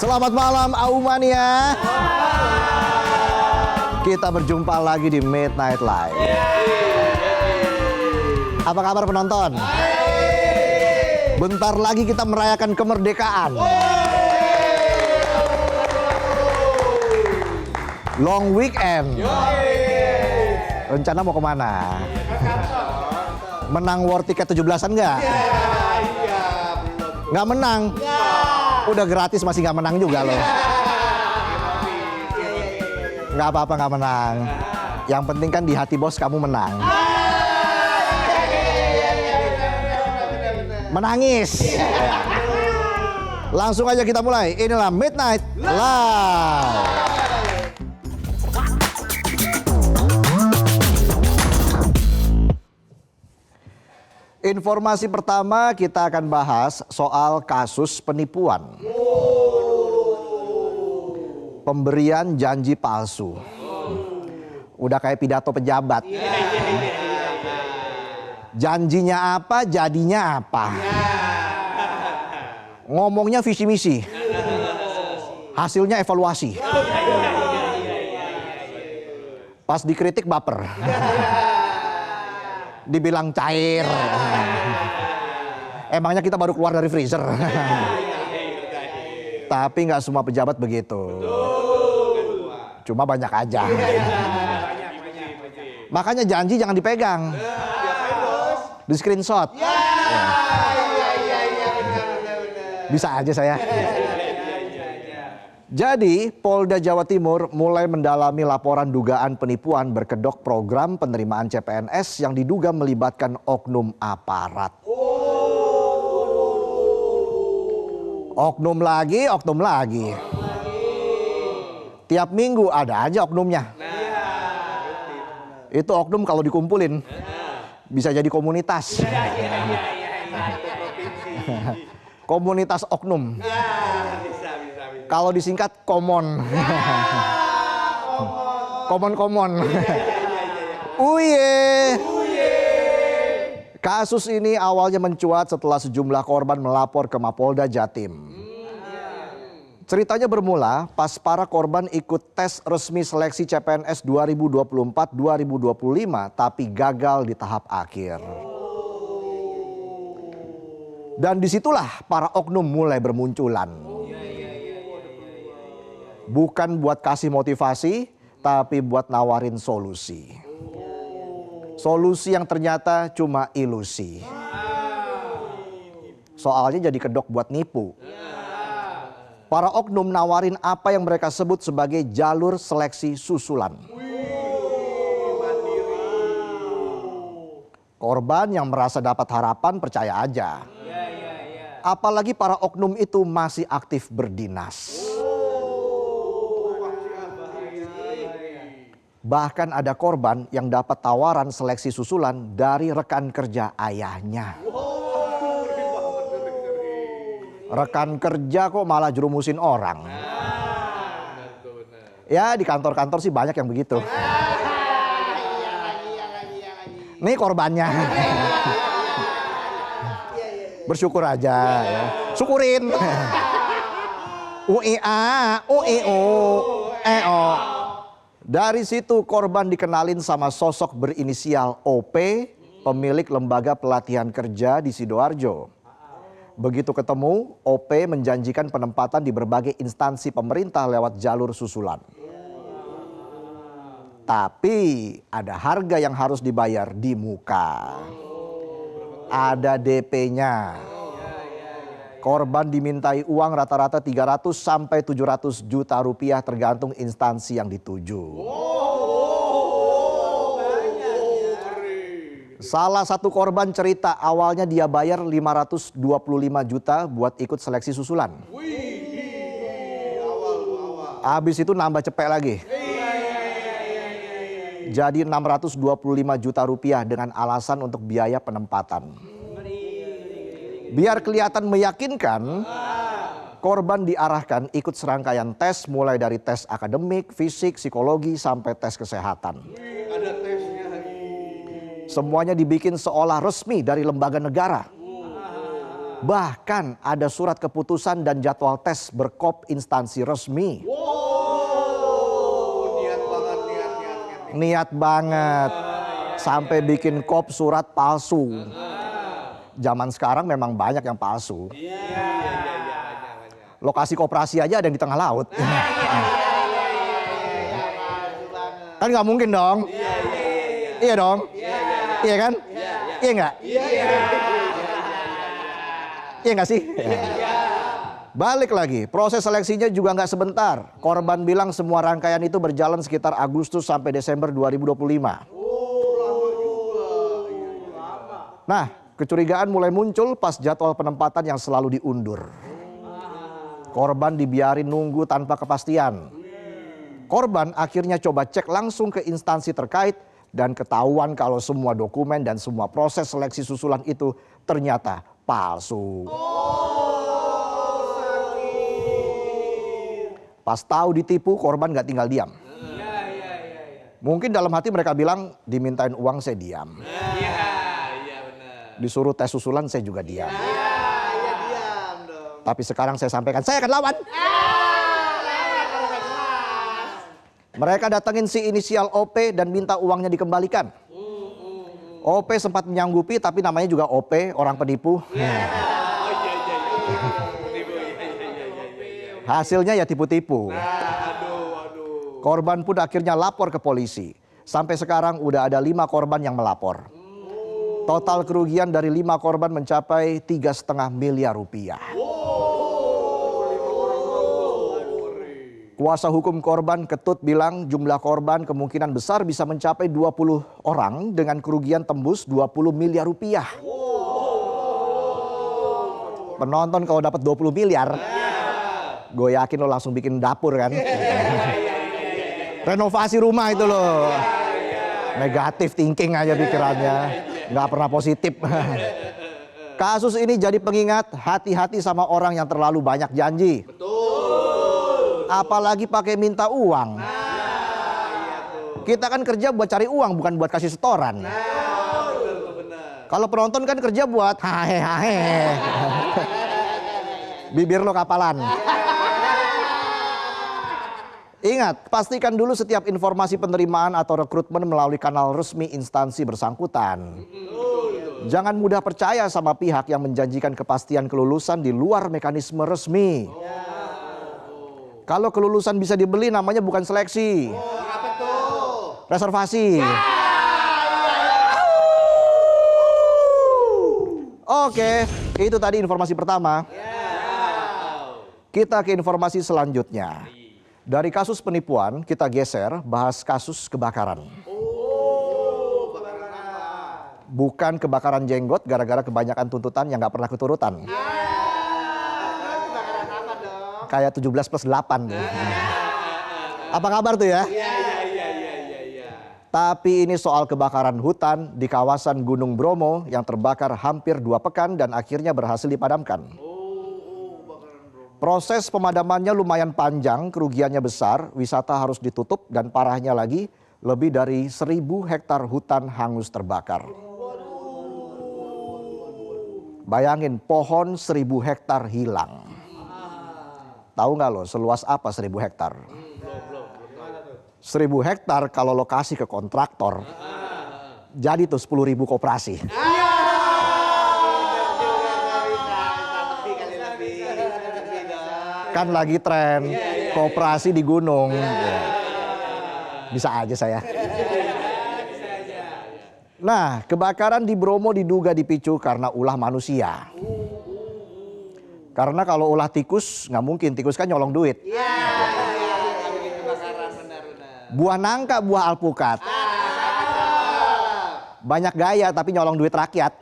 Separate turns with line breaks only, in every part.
Selamat malam Aumania. Kita berjumpa lagi di Midnight Live. Apa kabar penonton? Bentar lagi kita merayakan kemerdekaan. Long weekend. Rencana mau kemana? Menang war tiket 17-an nggak? Nggak menang? Udah gratis masih nggak menang juga loh. Nggak apa-apa nggak menang. Yang penting kan di hati bos kamu menang. Menangis. Langsung aja kita mulai. Inilah Midnight Live. Informasi pertama kita akan bahas soal kasus penipuan. Pemberian janji palsu. Udah kayak pidato pejabat. Janjinya apa, jadinya apa. Ngomongnya visi misi. Hasilnya evaluasi. Pas dikritik baper. Dibilang cair. Emangnya kita baru keluar dari freezer. Tapi nggak semua pejabat begitu. Cuma banyak aja. Makanya janji jangan dipegang. Di screenshot. Bisa aja saya. Jadi, Polda Jawa Timur mulai mendalami laporan dugaan penipuan berkedok program penerimaan CPNS yang diduga melibatkan oknum aparat. Oknum lagi. Tiap minggu ada aja oknumnya. Itu oknum kalau dikumpulin bisa jadi komunitas. Komunitas oknum. Kalau disingkat komon. Komon. Uye. Kasus ini awalnya mencuat setelah sejumlah korban melapor ke Mapolda Jatim. Ceritanya bermula pas para korban ikut tes resmi seleksi CPNS 2024-2025 tapi gagal di tahap akhir. Dan disitulah para oknum mulai bermunculan. Bukan buat kasih motivasi, tapi buat nawarin solusi. Solusi yang ternyata cuma ilusi. Soalnya jadi kedok buat nipu. Para oknum nawarin apa yang mereka sebut sebagai jalur seleksi susulan. Korban yang merasa dapat harapan percaya aja. Apalagi para oknum itu masih aktif berdinas. Bahkan ada korban yang dapat tawaran seleksi susulan dari rekan kerja ayahnya. Rekan kerja kok malah jerumusin orang. Ya di kantor-kantor sih banyak yang begitu. Nih korbannya. Bersyukur aja ya. Syukurin. UIA, UIU, EO. Dari situ korban dikenalin sama sosok berinisial OP, pemilik lembaga pelatihan kerja di Sidoarjo. Begitu ketemu, OP menjanjikan penempatan di berbagai instansi pemerintah lewat jalur susulan. Tapi ada harga yang harus dibayar di muka. Ada DP-nya. Korban dimintai uang rata-rata 300 sampai 700 juta rupiah tergantung instansi yang dituju. Salah satu korban cerita awalnya dia bayar 525 juta buat ikut seleksi susulan. Habis itu nambah cepek lagi. Jadi 625 juta rupiah dengan alasan untuk biaya penempatan. Biar kelihatan meyakinkan, korban diarahkan ikut serangkaian tes mulai dari tes akademik, fisik, psikologi, sampai tes kesehatan.
Ada.
3 Semuanya dibikin seolah resmi dari lembaga negara. Bahkan ada surat keputusan dan jadwal tes berkop instansi resmi. Niat banget. Sampai bikin kop surat palsu. Zaman sekarang memang banyak yang palsu. Lokasi koperasi aja ada yang di tengah laut. Kan nggak mungkin dong. Iya dong. Iya kan? Iya nggak? Iya nggak sih? Balik lagi, proses seleksinya juga nggak sebentar. Korban bilang semua rangkaian itu berjalan sekitar Agustus sampai Desember 2025. Nah, kecurigaan mulai muncul pas jadwal penempatan yang selalu diundur. Korban dibiarin nunggu tanpa kepastian. Korban akhirnya coba cek langsung ke instansi terkait dan ketahuan kalau semua dokumen dan semua proses seleksi susulan itu ternyata palsu. Pas tahu ditipu, korban gak tinggal diam. Mungkin dalam hati mereka bilang, dimintain uang saya diam. Disuruh tes susulan saya juga diam. Tapi sekarang saya sampaikan, saya akan lawan. Mereka datengin si inisial OP dan minta uangnya dikembalikan. OP sempat menyanggupi tapi namanya juga OP, orang penipu. Hasilnya ya tipu-tipu. Korban pun akhirnya lapor ke polisi. Sampai sekarang udah ada 5 korban yang melapor. Total kerugian dari 5 korban mencapai 3,5 miliar rupiah. Kuasa hukum korban Ketut bilang jumlah korban kemungkinan besar bisa mencapai 20 orang dengan kerugian tembus 20 miliar rupiah. Penonton kalau dapat 20 miliar, gue yakin lo langsung bikin dapur kan. Renovasi rumah itu loh. Negatif thinking aja pikirannya, nggak pernah positif. Kasus ini jadi pengingat, hati-hati sama orang yang terlalu banyak janji. Apalagi pakai minta uang. Kita kan kerja buat cari uang, bukan buat kasih setoran. Kalau penonton kan kerja buat hahe. Bibir lo kapalan. Ingat, pastikan dulu setiap informasi penerimaan atau rekrutmen melalui kanal resmi instansi bersangkutan. Jangan mudah percaya sama pihak yang menjanjikan kepastian kelulusan di luar mekanisme resmi. Kalau kelulusan bisa dibeli namanya bukan seleksi. Reservasi. Oke, itu tadi informasi pertama. Kita ke informasi selanjutnya. Dari kasus penipuan kita geser bahas kasus kebakaran. Bukan kebakaran jenggot gara-gara kebanyakan tuntutan yang gak pernah keturutan. Kayak 17+8. Apa kabar tuh ya? Tapi ini soal kebakaran hutan di kawasan Gunung Bromo yang terbakar hampir 2 pekan dan akhirnya berhasil dipadamkan. Proses pemadamannya lumayan panjang, kerugiannya besar, wisata harus ditutup dan parahnya lagi lebih dari 1.000 hektar hutan hangus terbakar. Bayangin pohon 1.000 hektar hilang. Tahu nggak lo seluas apa 1.000 hektar? 1.000 hektar kalau lokasi ke kontraktor, jadi tuh 10.000 koperasi. Kan lagi tren koperasi di gunung. Bisa aja saya. Nah, kebakaran di Bromo diduga dipicu karena ulah manusia. Karena kalau ulah tikus nggak mungkin, tikus kan nyolong duit. Buah nangka, buah alpukat. Banyak gaya tapi nyolong duit rakyat.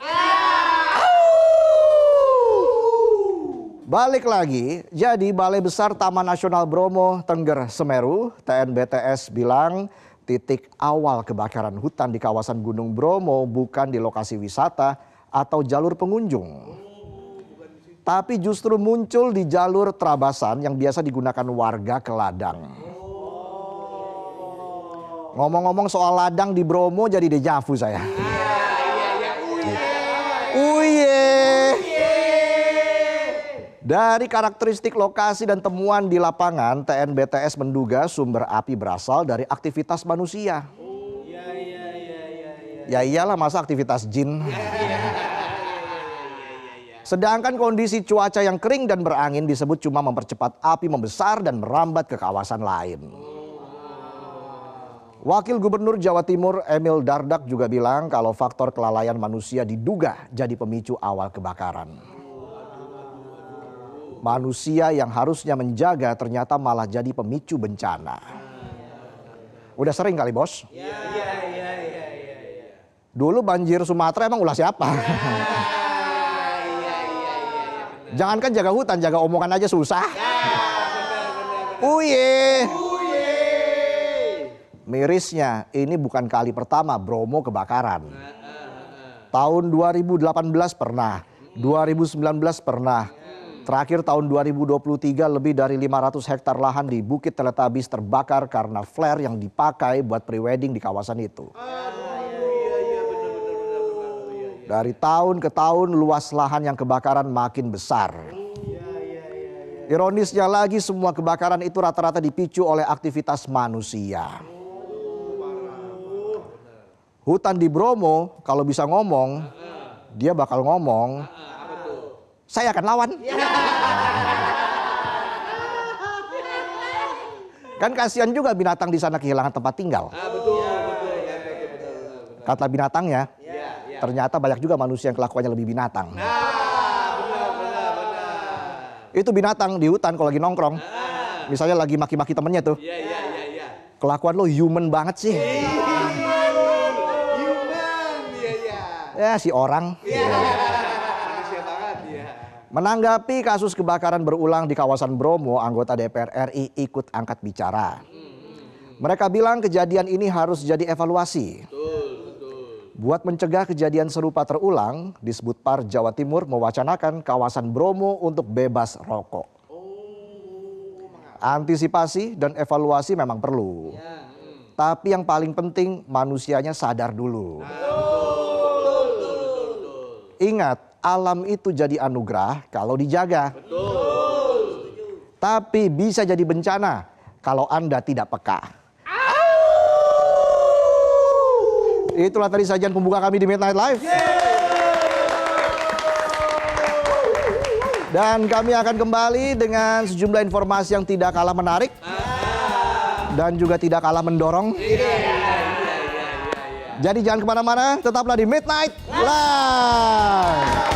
Balik lagi, jadi Balai Besar Taman Nasional Bromo Tengger Semeru, TNBTS bilang titik awal kebakaran hutan di kawasan Gunung Bromo bukan di lokasi wisata atau jalur pengunjung. Tapi justru muncul di jalur terabasan yang biasa digunakan warga ke ladang. Ngomong-ngomong soal ladang di Bromo jadi dejavu saya. Uye. Dari karakteristik lokasi dan temuan di lapangan, TNBTS menduga sumber api berasal dari aktivitas manusia. Ya iyalah, masa aktivitas jin. Sedangkan kondisi cuaca yang kering dan berangin disebut cuma mempercepat api membesar dan merambat ke kawasan lain. Wakil Gubernur Jawa Timur Emil Dardak juga bilang kalau faktor kelalaian manusia diduga jadi pemicu awal kebakaran. Manusia yang harusnya menjaga ternyata malah jadi pemicu bencana. Udah sering kali bos? Dulu banjir Sumatera emang ulah siapa? Jangankan jaga hutan, jaga omongan aja susah. Uye. Mirisnya ini bukan kali pertama Bromo kebakaran. Tahun 2018 pernah, 2019 pernah. Terakhir tahun 2023 lebih dari 500 hektar lahan di Bukit Teletabis terbakar karena flare yang dipakai buat prewedding di kawasan itu. Dari tahun ke tahun luas lahan yang kebakaran makin besar. Ironisnya lagi semua kebakaran itu rata-rata dipicu oleh aktivitas manusia. Hutan di Bromo kalau bisa ngomong, dia bakal ngomong, saya akan lawan. Kan kasihan juga binatang di sana kehilangan tempat tinggal. Kata binatangnya, ternyata banyak juga manusia yang kelakuannya lebih binatang. Itu binatang di hutan kalau lagi nongkrong, misalnya lagi maki-maki temennya tuh, kelakuan lo human banget sih. Ya si orang. Menanggapi kasus kebakaran berulang di kawasan Bromo, anggota DPR RI ikut angkat bicara. Mereka bilang kejadian ini harus jadi evaluasi. Buat mencegah kejadian serupa terulang, Disbudpar Jawa Timur mewacanakan kawasan Bromo untuk bebas rokok. Antisipasi dan evaluasi memang perlu. Tapi yang paling penting manusianya sadar dulu. Ingat, alam itu jadi anugerah kalau dijaga. Tapi bisa jadi bencana kalau Anda tidak peka. Itulah tadi sajian pembuka kami di Midnight Live. Dan kami akan kembali dengan sejumlah informasi yang tidak kalah menarik dan juga tidak kalah mendorong. Jadi jangan kemana-mana, tetaplah di Midnight Live.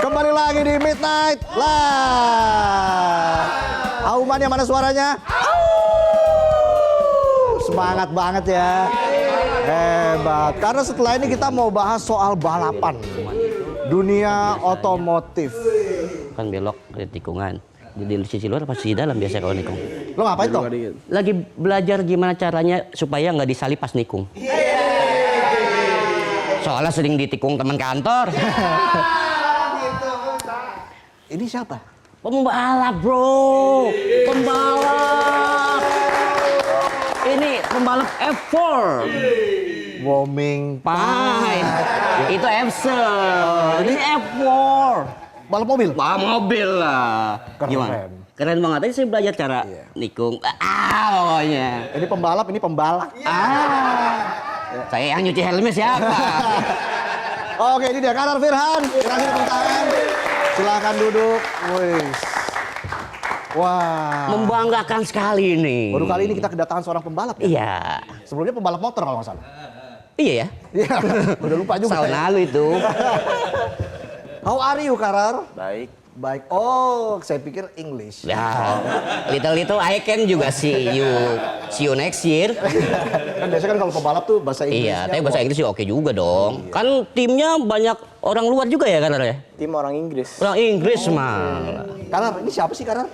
Kembali lagi di Midnight Live. Auman yang mana suaranya? Semangat banget ya. Hebat. Karena setelah ini kita mau bahas soal balapan. Dunia otomotif.
Kan belok ke tikungan. Jadi di sisi luar pasti di dalam biasa kalau nikung.
Lo ngapain toh?
Lagi belajar gimana caranya supaya nggak disalip pas nikung. Soalnya sering ditikung teman kantor.
Ini siapa?
Pembalap bro, pembalap. Ini pembalap F4.
Warming
Pipe. Itu F1. Ini F4.
balap mobil.
Balap mobil lah.
Keren.
Gimana? Keren banget. Tadi saya belajar cara nikung. Pokoknya.
Ini pembalap, ini pembalap.
Saya yang nyuci helmnya siapa?
Oke, ini dia Karar Firhan. Kasih tepuk tangan. Silakan duduk. Wih. Wah.
Membanggakan sekali nih.
Baru kali ini kita kedatangan seorang pembalap ya?
Iya.
Sebelumnya pembalap motor kalau nggak salah.
Iya ya.
Iya. Udah lupa juga.
Tahun lalu itu.
How are you, Karar?
Baik.
Baik. Oh, saya pikir English.
Ya, little I can juga see you next year.
Kan biasanya kan kalau pembalap tuh bahasa Inggris.
Iya, tapi bahasa Inggris sih oke juga dong. Kan timnya banyak orang luar juga ya kan ya?
Tim orang Inggris.
Orang Inggris malah.
Karar, ini siapa sih Karar?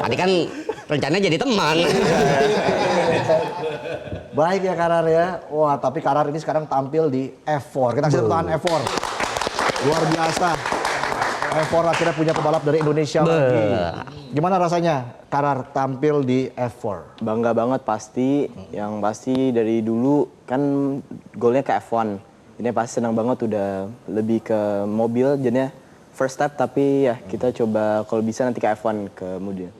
Tadi kan rencananya jadi teman.
Baik ya Karar ya. Wah, tapi Karar ini sekarang tampil di F4. Kita kasih tepuk tangan F4. Luar biasa. F4 akhirnya punya pembalap dari Indonesia lagi. Gimana rasanya Karar tampil di F4?
Bangga banget pasti. Yang pasti dari dulu kan goalnya ke F1. Ini pasti senang banget udah lebih ke mobil. Jadinya first step tapi ya kita coba kalau bisa nanti ke F1 kemudian.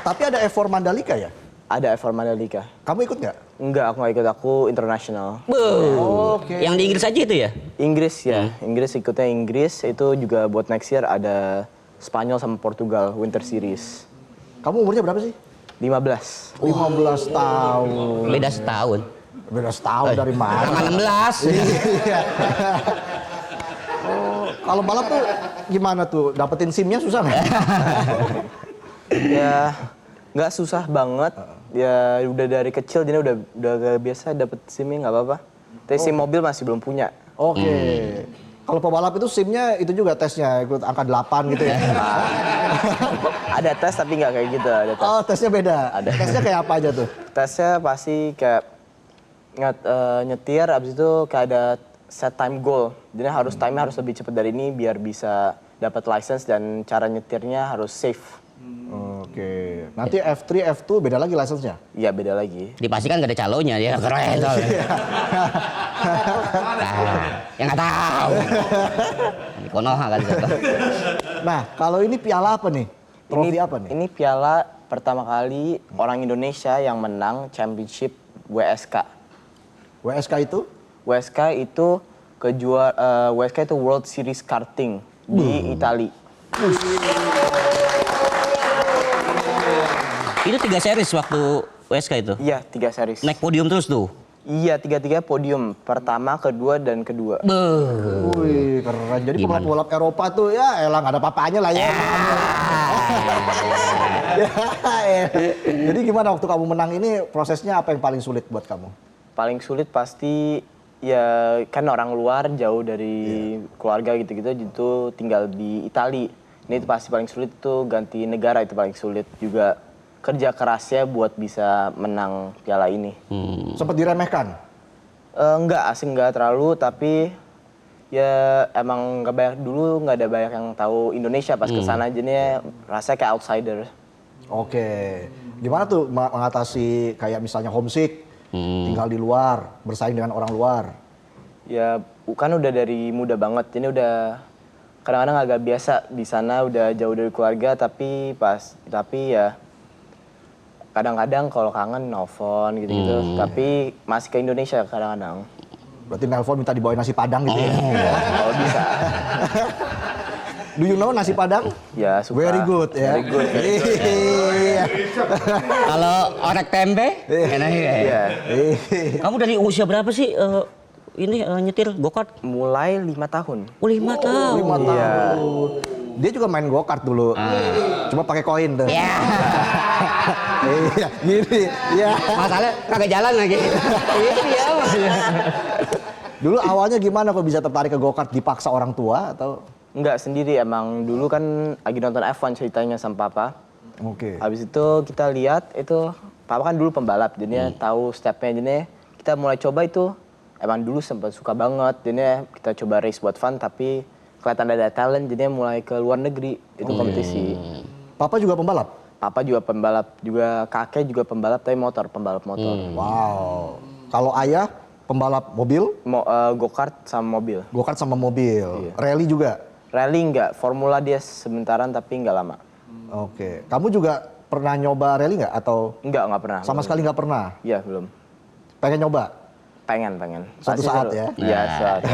Tapi ada F4 Mandalika ya?
Ada F1 Mandalika.
Kamu ikut nggak?
Enggak, aku nggak ikut. Aku internasional.
Oke.
Yang di Inggris aja itu ya?
Inggris ya. Inggris ikutnya Inggris. Itu juga buat next year ada Spanyol sama Portugal Winter Series.
Kamu umurnya berapa sih?
15.
15 tahun.
Beda setahun.
Beda setahun dari mana?
Sama 16.
Iya. Oh, kalau balap tuh gimana tuh? Dapetin SIM-nya susah nggak?
Ya nggak susah banget. Ya udah dari kecil jadi udah gak biasa dapet SIM-nya nggak apa-apa. Tapi SIM mobil masih belum punya.
Oke. Kalau pembalap itu SIM-nya itu juga tesnya ikut angka 8 gitu ya?
Ada tes tapi nggak kayak gitu. Ada tes.
Oh, tesnya beda.
Ada.
Tesnya kayak apa aja tuh?
Tesnya pasti kayak nyetir, abis itu kayak ada set time goal. Jadi time-nya harus lebih cepat dari ini biar bisa dapat license dan cara nyetirnya harus safe.
Oke. Nanti F3, F2 beda lagi license-nya?
Iya beda lagi.
Dipastikan gak ada calonnya ya, keren soalnya. Ya nggak tahu. Di Konoha kan.
Nah, kalau ini piala apa nih? Trofi apa nih?
Ini piala pertama kali orang Indonesia yang menang championship WSK.
WSK itu?
WSK itu WSK itu World Series Karting di Italia.
Itu 3 series waktu WSK itu?
Iya, 3 series.
Naik podium terus tuh?
Iya, 3-3 podium. Pertama, kedua, dan kedua.
Wih, keren. Jadi pembalap Eropa tuh ya elah nggak ada papanya lah ya. Jadi gimana waktu kamu menang ini prosesnya apa yang paling sulit buat kamu?
Paling sulit pasti ya kan orang luar jauh dari keluarga gitu-gitu gitu tinggal di Italia. Ini itu pasti paling sulit tuh ganti negara itu paling sulit juga kerja kerasnya buat bisa menang piala ini.
Sempat diremehkan?
Enggak, asing enggak terlalu tapi ya emang nggak banyak dulu nggak ada banyak yang tahu Indonesia pas kesana jadinya rasanya kayak outsider.
Oke. Gimana tuh mengatasi kayak misalnya homesick, tinggal di luar, bersaing dengan orang luar?
Ya kan udah dari muda banget, ini udah kadang-kadang agak biasa di sana udah jauh dari keluarga tapi ya kadang-kadang kalau kangen nelfon gitu-gitu, tapi masih ke Indonesia kadang-kadang.
Berarti nelpon minta dibawain nasi padang gitu ya?
Kalau bisa.
Do you know nasi padang?
Ya suka.
Very good ya.
Very good.
Iya.
Kalau orek tempe, enak ya.
Iya.
Kamu dari usia berapa sih nyetir go-kart?
Mulai 5 tahun.
Oh 5 tahun.
5 tahun. Dia juga main go-kart dulu. Cuma pakai koin tuh.
Ya.
Iya, gini. Iya.
Masalahnya kagak jalan lagi. Iya.
Dulu awalnya gimana kok bisa tertarik ke go-kart, dipaksa orang tua atau?
Enggak, sendiri emang dulu kan lagi nonton F1 ceritanya sama papa.
Oke.
Habis itu kita lihat itu papa kan dulu pembalap jadinya tahu stepnya jadinya kita mulai coba itu emang dulu sempat suka banget jadinya kita coba race buat fun tapi kelihatan ada talent jadinya mulai ke luar negeri itu kompetisi.
Papa juga pembalap?
Papa juga pembalap juga kakek juga pembalap tapi pembalap motor.
Wow. Kalau ayah pembalap mobil?
Go-kart sama mobil.
Go-kart sama mobil.
Iya.
Rally juga?
Rally enggak, formula dia sebentaran tapi enggak lama.
Oke. Kamu juga pernah nyoba rally nggak atau
Enggak pernah.
sama sekali nggak pernah?
Iya, belum.
Pengen nyoba?
Pengen.
Suatu
Pasti
saat
seru.
ya?
Iya, suatu.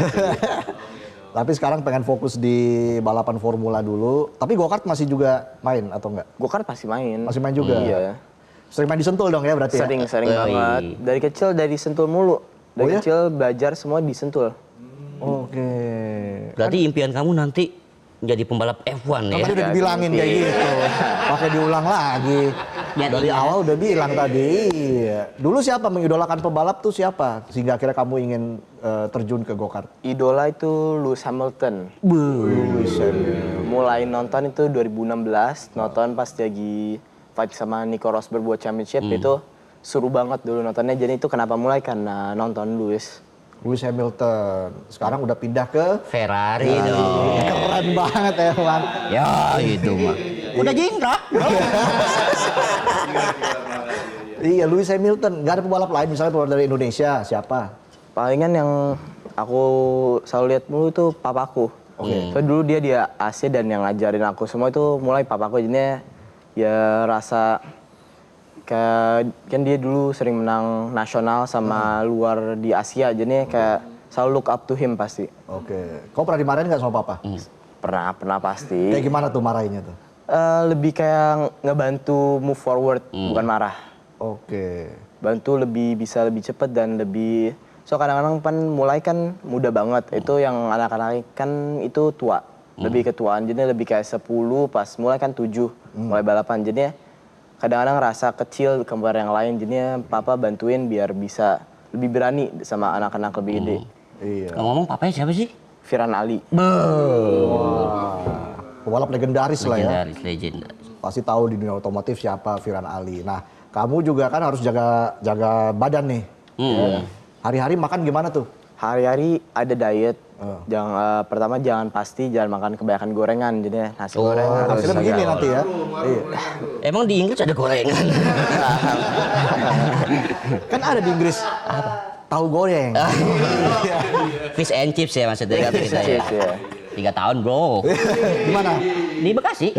Tapi sekarang pengen fokus di balapan formula dulu. Tapi go-kart masih juga main atau enggak?
Go-kart pasti main.
Masih main juga?
Iya.
Sering main di Sentul dong ya berarti ya?
Sering banget. Dari kecil dari Sentul mulu. Dari
Oh ya?
kecil belajar semua di Sentul.
Oke.
Berarti impian kamu nanti menjadi pembalap F1
Kan
ya?
tadi udah dibilangin kayak gitu. Pakai diulang lagi. Dari awal udah bilang tadi. Dulu siapa mengidolakan pebalap tuh siapa? Sehingga akhirnya kamu ingin terjun ke go-kart?
Idola itu Lewis Hamilton.
Lewis Hamilton.
Mulai nonton itu 2016, nonton pas lagi fight sama Nico Rosberg buat championship itu seru banget dulu nontonnya. Jadi itu kenapa mulai karena nonton Lewis.
Lewis Hamilton. Sekarang udah pindah ke
Ferrari dong.
keren banget ya, Bang.
Ya itu mah. Udah jingkrak.
Iya, Lewis Hamilton. Nggak ada pebalap lain misalnya pebalap dari Indonesia, siapa?
Palingan yang aku selalu lihat mulu itu papaku.
Oke.
So, dulu dia di Asia dan yang ngajarin aku semua itu mulai papaku. Jadinya ya rasa kan dia dulu sering menang nasional sama luar di Asia. Jadinya kayak selalu look up to him pasti.
Oke. Kau pernah dimarahin nggak sama papa?
Pernah pasti.
Kayak gimana tuh marahinnya tuh?
Lebih kayak ngebantu move forward, bukan marah.
Oke.
Bantu bisa lebih cepet dan lebih. So kadang-kadang kan mulai kan muda banget. Itu yang anak-anak kan itu tua. Lebih ketuaan. Jadi lebih kayak 10 pas mulai kan 7 mulai balapan. Jadinya kadang-kadang rasa kecil kembar yang lain. Jadinya papa bantuin biar bisa lebih berani sama anak-anak lebih gede.
Iya.
Ngomong papanya siapa sih?
Firan Ali.
Pebalap legendaris lah ya.
Legendaris, legendaris.
Pasti tahu di dunia otomotif siapa Firan Ali. Nah, kamu juga kan harus jaga badan nih. Ya. Hari-hari makan gimana tuh?
Hari-hari ada diet. Pertama jangan makan kebanyakan gorengan. Jadi nasi goreng harus
Hasilnya begini
agak-
nanti ya. Iya.
Emang di Inggris ada gorengan?
Kan ada di Inggris. Tahu goreng.
Fish and chips ya maksudnya kata kita ya.
Chips, ya.
3 tahun bro.
Gimana?
Di Bekasi.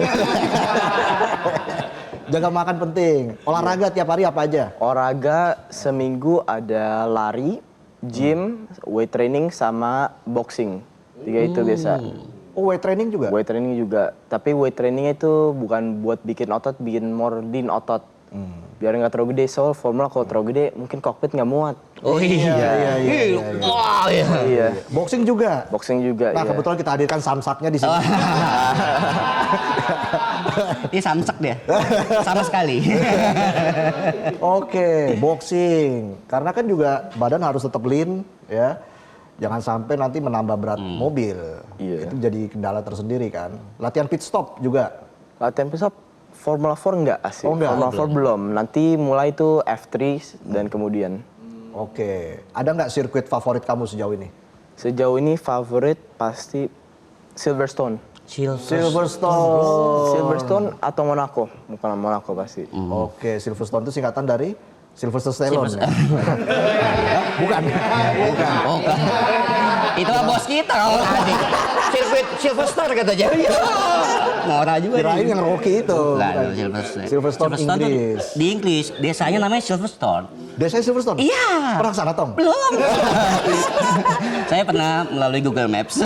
Jaga makan penting. Olahraga tiap hari apa aja?
Olahraga seminggu ada lari, gym, weight training sama boxing. 3 itu biasa.
Oh, weight training juga?
Weight training juga. Tapi weight trainingnya itu bukan buat bikin otot, bikin more lean otot. Biar nggak terlalu gede. Soal formula kalau terlalu gede mungkin kokpit nggak muat.
Oh iya. Wah iya.
Iya.
Boxing juga?
Boxing juga.
Nah,
iya.
kebetulan kita hadirkan samsaknya di sini.
Dia samsek dia. Sama sekali.
Oke, boxing. Karena kan juga badan harus tetap lean, ya. Jangan sampai nanti menambah berat mobil.
Iya.
Itu jadi kendala tersendiri kan. Latihan pit stop juga.
Latihan pesawat Formula 4 enggak asik.
Oh, enggak?
Formula 4 belum. Nanti mulai itu F3 dan kemudian.
Oke. Ada nggak sirkuit favorit kamu sejauh ini?
Sejauh ini favorit pasti Silverstone.
Silverstone.
Silverstone atau Monaco? Bukan Monaco pasti.
Oke, Silverstone itu singkatan dari Sylvester Stallone. Ya? Bukan.
Oh kan. Itu mah bos kita kalau tadi. Sirkuit Silverstone katanya. Ngora juga
Kirain yang Rocky itu.
Lah,
Bukan.
Silverstone.
Silverstone
tuh
Inggris.
Di Inggris, desanya namanya Silverstone.
Desanya Silverstone?
Iya.
Pernah kesana, Tong?
Belum. Saya pernah melalui Google Maps.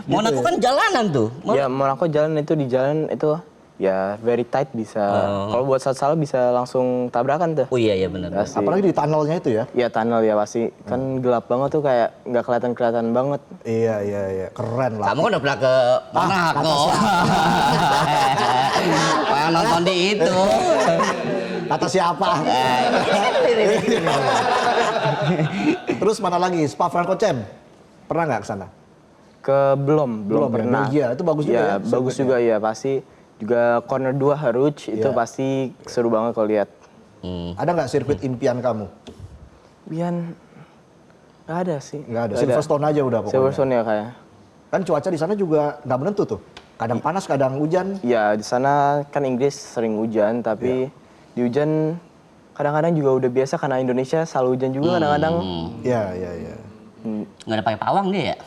Monaco kan jalanan tuh.
Ya Monaco jalan itu di jalan itu ya very tight bisa. Kalau buat salah bisa langsung tabrakan tuh.
Oh iya benar.
Pasti.
Apalagi di tunnelnya itu ya?
Ya tunnel ya pasti. Kan gelap banget tuh kayak nggak kelihatan banget.
Iya. Keren lah.
Kamu kan udah pernah ke Monaco. Pengen nonton di itu.
Kata siapa? Terus mana lagi? Spa-Francorchamps? Pernah nggak ke sana?
Belum
ya?
pernah.
Belgia, itu bagus juga ya?
Bagus juga ya pasti. Juga corner 2 Haruch itu
Iya.
pasti seru banget kalau lihat.
Ada nggak sirkuit impian kamu?
Bian nggak ada sih.
Nggak ada. Silverstone aja udah pokoknya.
Silverstone ya kayak.
Kan cuaca di sana juga nggak menentu tuh. Kadang panas, kadang hujan.
Ya di sana kan Inggris sering hujan tapi di hujan kadang-kadang juga udah biasa karena Indonesia selalu hujan juga kadang-kadang.
Iya.
Nggak ada pakai pawang dia ya?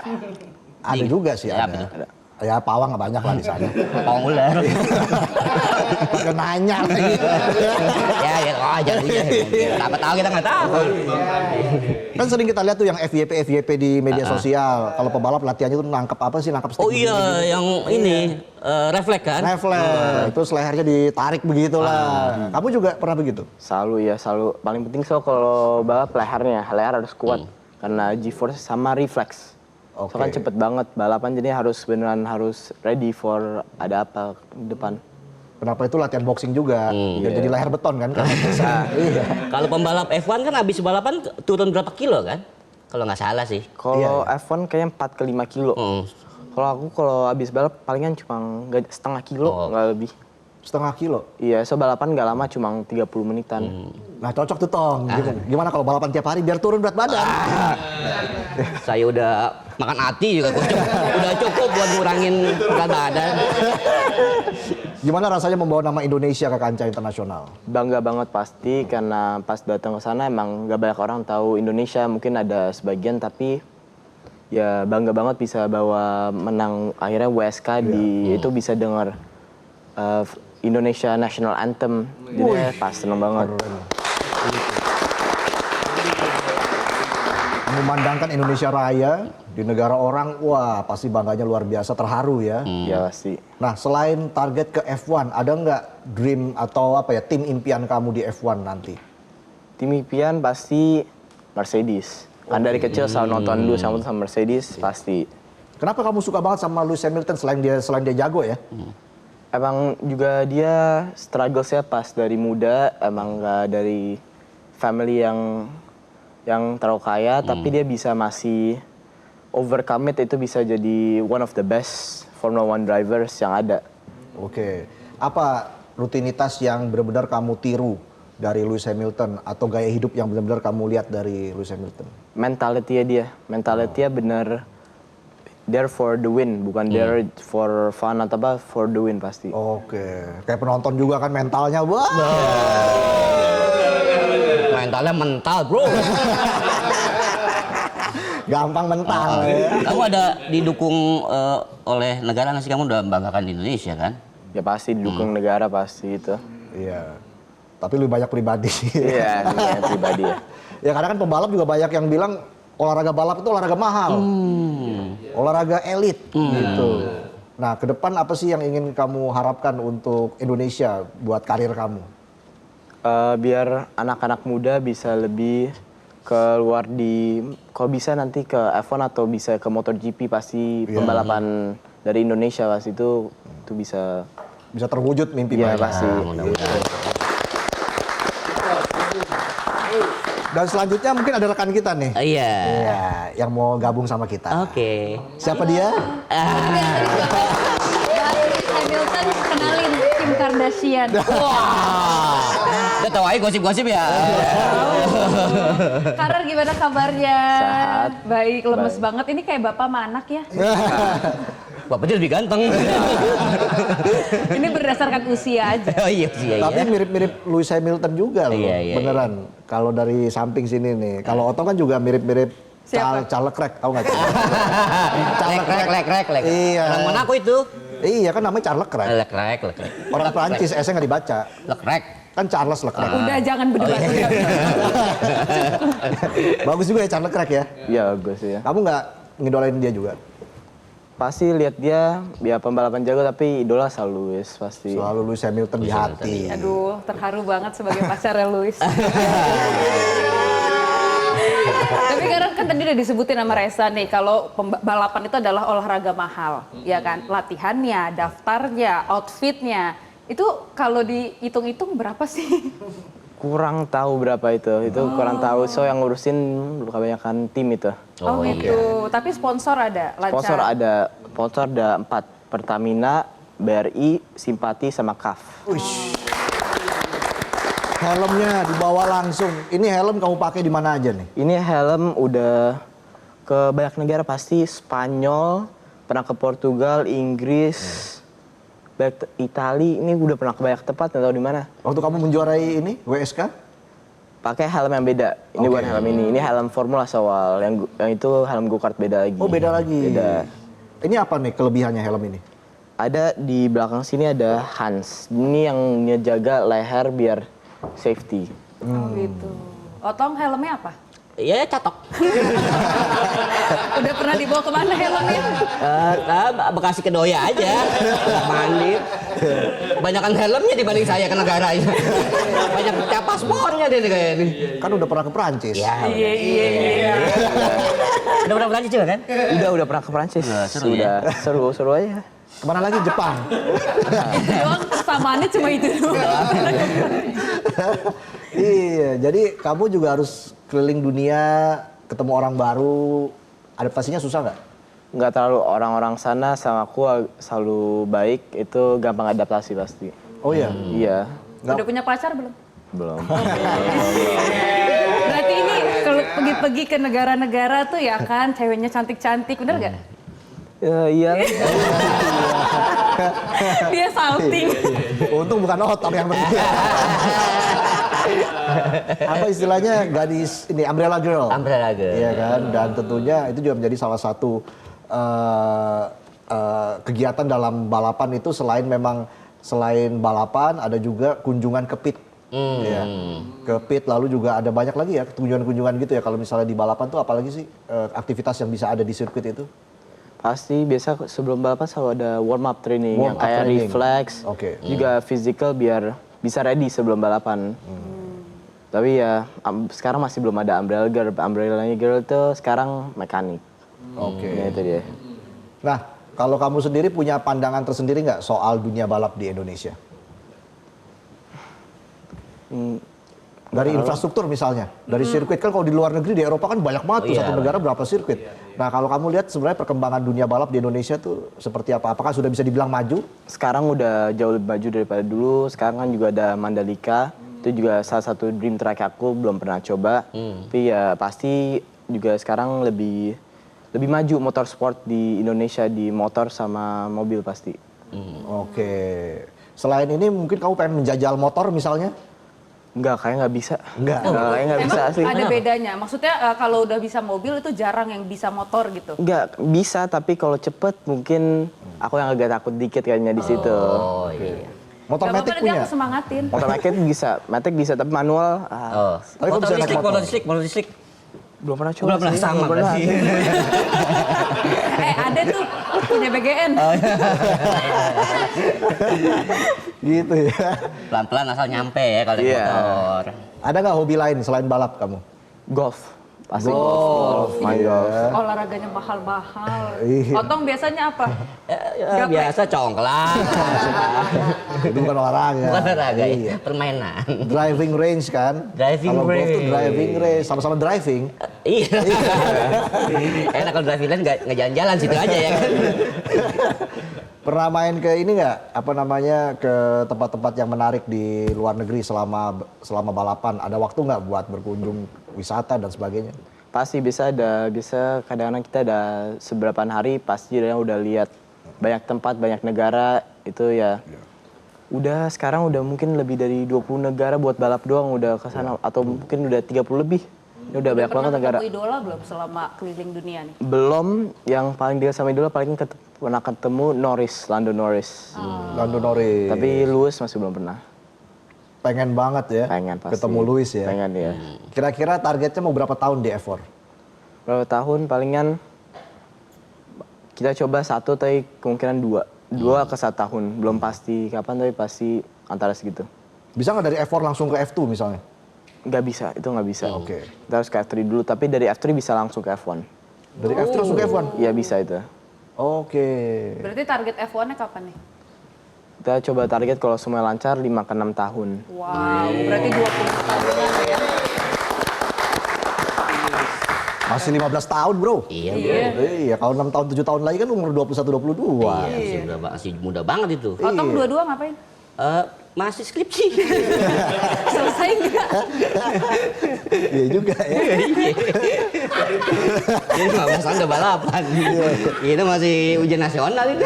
Ada juga sih,
Ya,
ada.
betul.
Ya pawang nggak banyak lah di sana.
Pawang ular.
Pakai nanya lagi.
Ya aja dia. Apa tahu kita nggak tahu.
Kan sering kita lihat tuh yang FYP di media sosial. Kalau pebalap latihannya tuh nangkep apa sih? Nangkep stick.
Oh iya, yang ini refleks kan?
Refleks. Terus lehernya ditarik begitulah. Kamu juga pernah begitu?
Selalu. Paling penting kalau balap leher harus kuat karena G-force sama refleks.
Oke.
So kan cepet banget balapan jadi beneran harus ready for ada apa di depan.
Kenapa itu latihan boxing juga, biar jadi leher beton kan? Iya.
Kalau pembalap F1 kan habis balapan turun berapa kilo kan? Kalau nggak salah sih.
Kalau F1 kayaknya 4 ke 5 kilo. Kalau aku kalau habis balap palingan cuma setengah kilo, nggak lebih.
Setengah kilo.
Iya, so balapan nggak lama, cuma 30 menitan.
Nah cocok tuh Tong. Gimana kalau balapan tiap hari biar turun berat badan?
Saya udah makan hati juga, udah cukup buat ngurangin berat badan.
Gimana rasanya membawa nama Indonesia ke kancah internasional?
Bangga banget pasti, karena pas datang ke sana emang nggak banyak orang tahu Indonesia. Mungkin ada sebagian, tapi ya bangga banget bisa bawa menang akhirnya WSK itu bisa dengar Indonesia National Anthem. Jadi pas seneng banget.
Memandangkan Indonesia Raya di negara orang, wah pasti bangganya luar biasa, terharu ya.
Ya pasti.
Nah selain target ke F1, ada nggak dream atau apa ya tim impian kamu di F1 nanti?
Tim impian pasti Mercedes. Kan dari kecil selalu nonton dulu sama Mercedes pasti.
Kenapa kamu suka banget sama Lewis Hamilton selain dia jago ya?
Emang juga dia struggle-nya pas dari muda, emang nggak dari family yang terlalu kaya, tapi dia bisa masih overcome itu bisa jadi one of the best Formula One drivers yang ada.
Oke, apa rutinitas yang benar-benar kamu tiru dari Lewis Hamilton atau gaya hidup yang benar-benar kamu lihat dari Lewis Hamilton?
Mentality-nya dia, mentality-nya bener there for the win, bukan there for fun atau apa, for the win pasti.
Oke, kayak penonton juga kan mentalnya, wah.
Mentalnya mental bro.
Gampang mental. Ya.
Kamu ada didukung oleh negara nggak sih? Kamu udah membanggakan Indonesia kan?
Ya pasti didukung negara pasti itu.
Iya, tapi lebih banyak pribadi sih.
Iya, ini pribadi ya.
Ya kadang kan pembalap juga banyak yang bilang olahraga balap itu olahraga mahal, olahraga elit gitu. Nah ke depan apa sih yang ingin kamu harapkan untuk Indonesia buat karir kamu?
Biar anak-anak muda bisa lebih keluar kalau bisa nanti ke F1 atau bisa ke MotoGP pasti pembalapan dari Indonesia pasti itu bisa
terwujud mimpi
ya
mereka.
pasti.
Dan selanjutnya mungkin ada rekan kita nih.
Iya.
Iya, yang mau gabung sama kita.
Oke.
Siapa dia?
Hamilton kenalin Kim Kardashian.
Wah. Udah tahu aja gosip-gosip ya.
Karar gimana kabarnya?
Sehat.
Baik, lemes
Baik.
banget. Ini kayak bapak sama anak ya.
Bapaknya lebih ganteng.
Ini berdasarkan usia aja.
Oh iya iya.
Tapi mirip-mirip Lewis Hamilton juga loh.
Iya, iya,
Beneran. Kalau dari samping sini nih. Kalau Otto kan juga mirip-mirip
Siapa?
Charles Leclerc, tahu nggak?
Lek.
Iya.
Orang mana aku itu?
Iya kan namanya Charles Leclerc.
Lek.
Orang Prancis, S-nya nggak dibaca.
Lek.
Kan Charles Leclerc.
Udah jangan berdebat.
Bagus juga ya Charles Leclerc ya.
Iya bagus ya.
Kamu nggak ngidolain dia juga?
Pasti lihat dia ya pembalapan jago, tapi idola selalu Lewis pasti.
Selalu Lewis Hamilton di hati.
Aduh, terharu banget sebagai pacarnya Lewis. Tapi kan tadi udah disebutin sama Reza nih, kalau balapan itu adalah olahraga mahal, ya kan? Latihannya, daftarnya, outfitnya, itu kalau dihitung-hitung berapa sih?
Kurang tahu berapa itu kurang tahu. So yang ngurusin kebanyakan tim itu.
Oh gitu, tapi sponsor ada?
Sponsor ada 4, Pertamina, BRI, Simpati, sama CAF.
Uish. Helmnya dibawa langsung. Ini helm kamu pakai di mana aja nih?
Ini helm udah ke banyak negara pasti, Spanyol, pernah ke Portugal, Inggris, banyak Itali, ini udah pernah ke banyak tempat, nggak tahu di mana.
Waktu kamu menjuarai ini WSK?
Pakai helm yang beda. Ini bukan helm ini. Ini helm Formula soal. Yang itu helm go-kart beda lagi.
Oh beda lagi.
Beda.
Ini apa nih kelebihannya helm ini?
Ada di belakang sini ada Hans. Ini yang ngejaga leher biar safety.
Oh gitu. Otong helmnya apa?
Ya catok.
Udah pernah dibawa kemana helmnya?
Bekasi Kedoya aja. Mandi. Banyakan helmnya dibanding saya ke negaranya. Banyak cap paspornya dia nih kayak ini.
Kan udah pernah ke Prancis.
Ya,
Iya.
udah pernah Prancis juga kan?
Udah pernah ke Prancis.
seru
Udah seru aja.
Kemana lagi? Jepang.
Doang persamaannya cuma itu doang.
Iya, jadi kamu juga harus keliling dunia, ketemu orang baru. Adaptasinya susah nggak?
Nggak terlalu, orang-orang sana sama aku selalu baik, itu gampang adaptasi pasti.
Oh iya.
Iya,
Nggak-
Udah punya pacar belum?
belum.
Berarti ini kalau pergi-pergi ke negara-negara tuh ya kan ceweknya cantik-cantik, bener gak?
Iya.
Dia salting.
Untung bukan otak yang penting. Apa istilahnya gadis ini umbrella girl.
Umbrella girl.
Iya kan, dan tentunya itu juga menjadi salah satu kegiatan dalam balapan itu selain balapan ada juga kunjungan ke pit. Ya, ke pit, lalu juga ada banyak lagi ya kunjungan-kunjungan gitu ya kalau misalnya di balapan tuh apalagi sih aktivitas yang bisa ada di sirkuit itu?
Pasti biasa sebelum balapan selalu ada warm up training
Warm
yang
up
kayak
training.
reflex,
Oke.
juga physical biar bisa ready sebelum balapan. Tapi ya sekarang masih belum ada umbrella girl. Umbrella girl itu sekarang mekanik.
Oke.
Ya, itu dia.
Nah, kalau kamu sendiri punya pandangan tersendiri nggak soal dunia balap di Indonesia? Dari infrastruktur misalnya, dari sirkuit kan kalau di luar negeri di Eropa kan banyak banget tuh,
Iya,
satu negara berapa sirkuit. Nah kalau kamu lihat sebenarnya perkembangan dunia balap di Indonesia tuh seperti apa? Apakah sudah bisa dibilang maju?
Sekarang udah jauh lebih maju daripada dulu. Sekarang kan juga ada Mandalika. Itu juga salah satu dream track aku, belum pernah coba. Tapi ya pasti juga sekarang lebih maju motorsport di Indonesia, di motor sama mobil pasti.
Oke. Selain ini mungkin kamu pengen menjajal motor misalnya?
Enggak, kayak nggak bisa.
Enggak.
Kayak nggak bisa sih.
Ada bedanya. Maksudnya kalau udah bisa mobil itu jarang yang bisa motor gitu.
Enggak, bisa, tapi kalau cepet mungkin aku yang agak takut dikit kayaknya di situ.
Oh iya.
Motor
Gak
Matic
apa-apa, nanti
punya?
aku semangatin.
Motor Matic bisa, tapi manual
Oh.
Tapi kok bisa naik motor?
Motor listrik.
belum pernah coba.
Belum pernah
sih,
sama
belum pernah.
berarti.
Ada tuh punya BGN.
Gitu ya.
Pelan-pelan asal nyampe ya kalau naik
Iya.
motor.
Ada nggak hobi lain selain balap kamu?
Golf. Pasti golf. Main
Iya.
golf.
Olahraganya mahal-mahal.
Iya.
Otong biasanya apa?
Ya, biasa congklak.
Itu bukan olahraga.
Bukan olahraga ya,
Iya.
permainan.
Driving range kan?
Driving
Kalau golf tuh
range.
driving range, sama-sama driving.
Iya. Enak kalau driving lain nggak jalan-jalan situ aja ya kan.
Pernah main ke ini nggak? Apa namanya, ke tempat-tempat yang menarik di luar negeri selama balapan? Ada waktu nggak buat berkunjung wisata dan sebagainya?
Pasti bisa kadang-kadang kita ada seberapa hari pasti udah lihat banyak tempat, banyak negara itu ya. Udah sekarang udah mungkin lebih dari 20 negara buat balap doang udah ke sana atau mungkin udah 30 lebih. Ini udah banyak banget negara.
Ketemu idola belum selama keliling dunia nih?
Belum, yang paling dekat sama idola paling pernah ketemu Lando Norris.
Lando Norris.
Tapi Lewis masih belum pernah.
Pengen banget ya
Pengen pasti.
ketemu Lewis ya.
Pengen ya.
Kira-kira targetnya mau berapa tahun di F1?
Berapa tahun palingan kita coba satu tapi kemungkinan dua. Dua ke 1 tahun. Belum pasti kapan tapi pasti antara segitu.
Bisa nggak dari F1 langsung ke F2 misalnya?
Nggak bisa, itu nggak bisa.
Oke.
Kita harus ke F3 dulu, tapi dari F3 bisa langsung ke F1.
Dari F3 langsung ke F1?
Iya bisa itu.
Oke.
Berarti target F1-nya kapan nih?
Kita coba target kalau semua lancar 5 ke 6 tahun.
Wow, berarti 20 tahunan ya.
Masih 15 tahun bro.
Iya.
Iya, kalau 6 tahun 7 tahun lagi kan umur 21-22.
Iya, masih muda banget itu.
Otong dua-dua ngapain?
Masih skripsi.
Selesai nggak?
Iya juga ya.
Jadi 15 tahun udah balapan. Itu masih ujian nasional itu.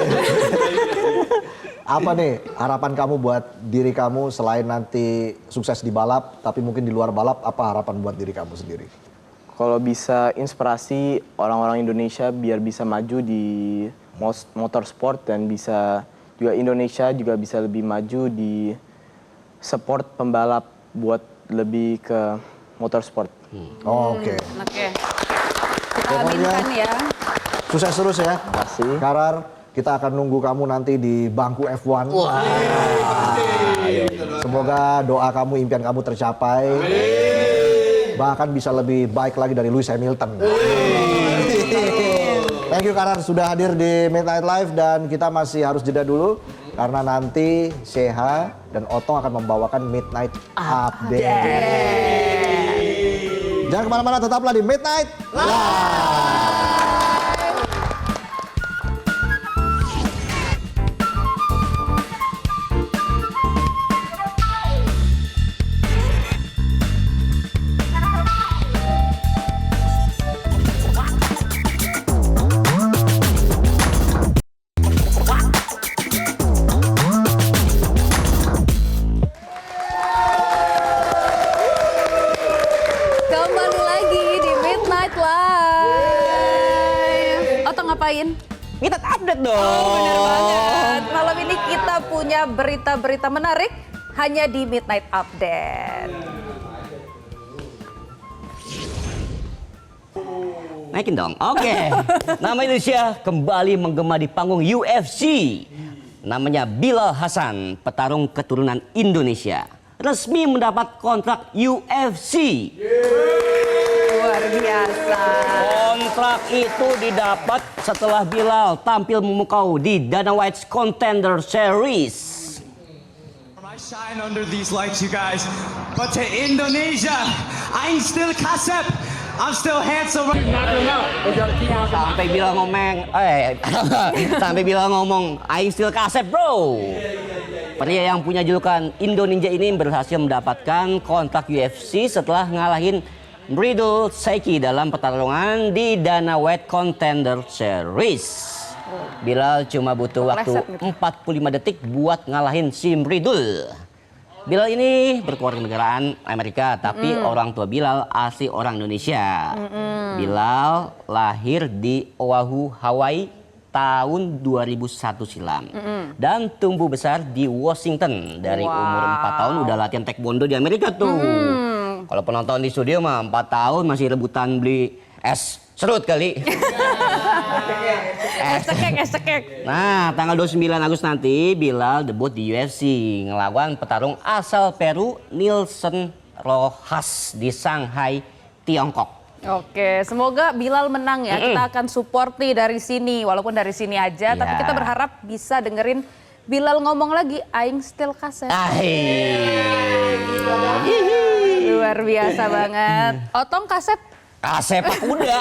Apa nih harapan kamu buat diri kamu selain nanti sukses di balap, tapi mungkin di luar balap, apa harapan buat diri kamu sendiri?
Kalau bisa inspirasi orang-orang Indonesia biar bisa maju di motorsport dan bisa juga Indonesia juga bisa lebih maju di support pembalap buat lebih ke motorsport.
Oke.
Oke. Kita
Pokoknya-
aminkan ya.
Sukses terus ya.
Makasih.
Karar, kita akan nunggu kamu nanti di bangku F1. Semoga doa kamu, impian kamu tercapai. Bahkan bisa lebih baik lagi dari Lewis Hamilton. Thank you Karar sudah hadir di Midnight Live dan kita masih harus jeda dulu karena nanti Sheha dan Otong akan membawakan Midnight Update. Jangan kemana-mana, tetaplah di Midnight Live.
Kembali lagi di Midnight Live. Otong ngapain?
Kita update dong.
Bener banget. Malam ini kita punya berita-berita menarik hanya di Midnight Update.
Naikin dong. Oke. Nama Indonesia kembali menggema di panggung UFC. Namanya Bilal Hasan, petarung keturunan Indonesia. Resmi mendapat kontrak UFC.
Luar biasa.
Kontrak itu didapat setelah Bilal tampil memukau di Dana White's Contender Series.
I shine under these lights, you guys. But to Indonesia, I'm still Kasep. I'm still handsome.
Sampai Bilal ngomong, I still Kasep bro. Pria yang punya julukan Indo Ninja ini berhasil mendapatkan kontrak UFC setelah ngalahin Riddle Seiki dalam pertarungan di Dana White Contender Series. Bilal cuma butuh waktu 45 detik buat ngalahin si Riddle. Bilal ini berkewarganegaraan Amerika, tapi orang tua Bilal asli orang Indonesia. Bilal lahir di Oahu, Hawaii tahun 2001 silam. Dan tumbuh besar di Washington. Dari umur 4 tahun udah latihan taekwondo di Amerika tuh. Kalau penonton di studio mah 4 tahun masih rebutan beli es serut kali.
Es cekek.
Nah, tanggal 29 Agustus nanti Bilal debut di UFC ngelawan petarung asal Peru Nilson Rojas di Shanghai, Tiongkok.
Oke, semoga Bilal menang ya. Kita akan support nih dari sini, walaupun dari sini aja. Tapi
Iya.
kita berharap bisa dengerin Bilal ngomong lagi, Aing still Kasep. Luar biasa banget. Otong Kasep,
Sepak kuda.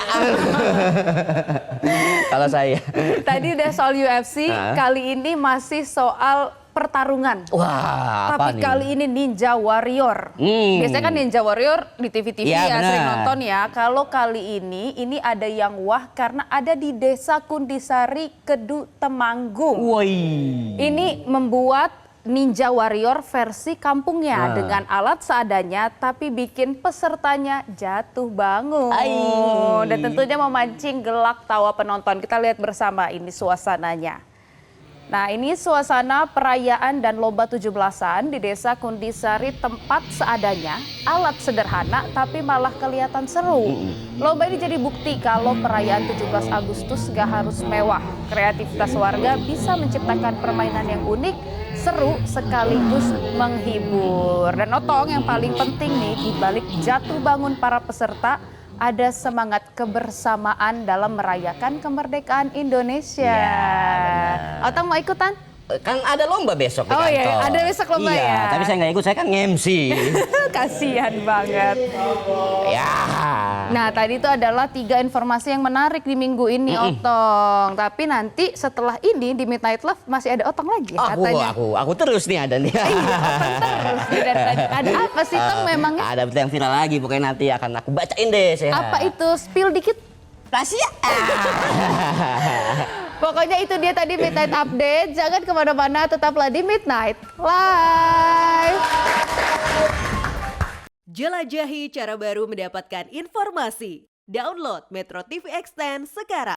Kalau saya.
tadi udah soal UFC, kali ini masih soal pertarungan.
Wah, apa
Tapi
nih?
kali ini Ninja Warrior. Biasanya kan Ninja Warrior di TV-TV
Iya,
ya,
benar.
sering nonton ya. Kalau kali ini ada yang wah karena ada di Desa Kundisari, Kedu, Temanggung.
Woi.
Ini membuat Ninja Warrior versi kampungnya dengan alat seadanya tapi bikin pesertanya jatuh bangun. Dan tentunya memancing gelak tawa penonton. Kita lihat bersama ini suasananya. Nah, ini suasana perayaan dan lomba 17-an di Desa Kundisari, tempat seadanya, alat sederhana tapi malah kelihatan seru. Lomba ini jadi bukti kalau perayaan 17 Agustus gak harus mewah. Kreativitas warga bisa menciptakan permainan yang unik, seru sekaligus menghibur. Dan Otong, yang paling penting nih di balik jatuh bangun para peserta, ada semangat kebersamaan dalam merayakan kemerdekaan Indonesia.
Iya,
Otong mau ikutan?
Kan ada lomba besok di
Oh
kantor.
iya, ada besok lomba
Iya,
ya?
tapi saya nggak ikut, saya kan nge-MC.
Kasihan banget.
Ya.
Nah, tadi itu adalah 3 informasi yang menarik di minggu ini, Otong. Tapi nanti setelah ini di Midnight Love masih ada Otong lagi katanya.
Aku terus nih ada nih.
Otong terus nih dari tadi. Ada apa sih, Tong, memangnya?
Ada berita yang viral lagi, pokoknya nanti akan aku bacain deh.
Apa itu? Spill dikit.
Rahasia.
Pokoknya itu dia tadi Midnight Update. Jangan kemana-mana, tetaplah di Midnight Live.
Jelajahi cara baru mendapatkan informasi. Download Metro TV Extend sekarang.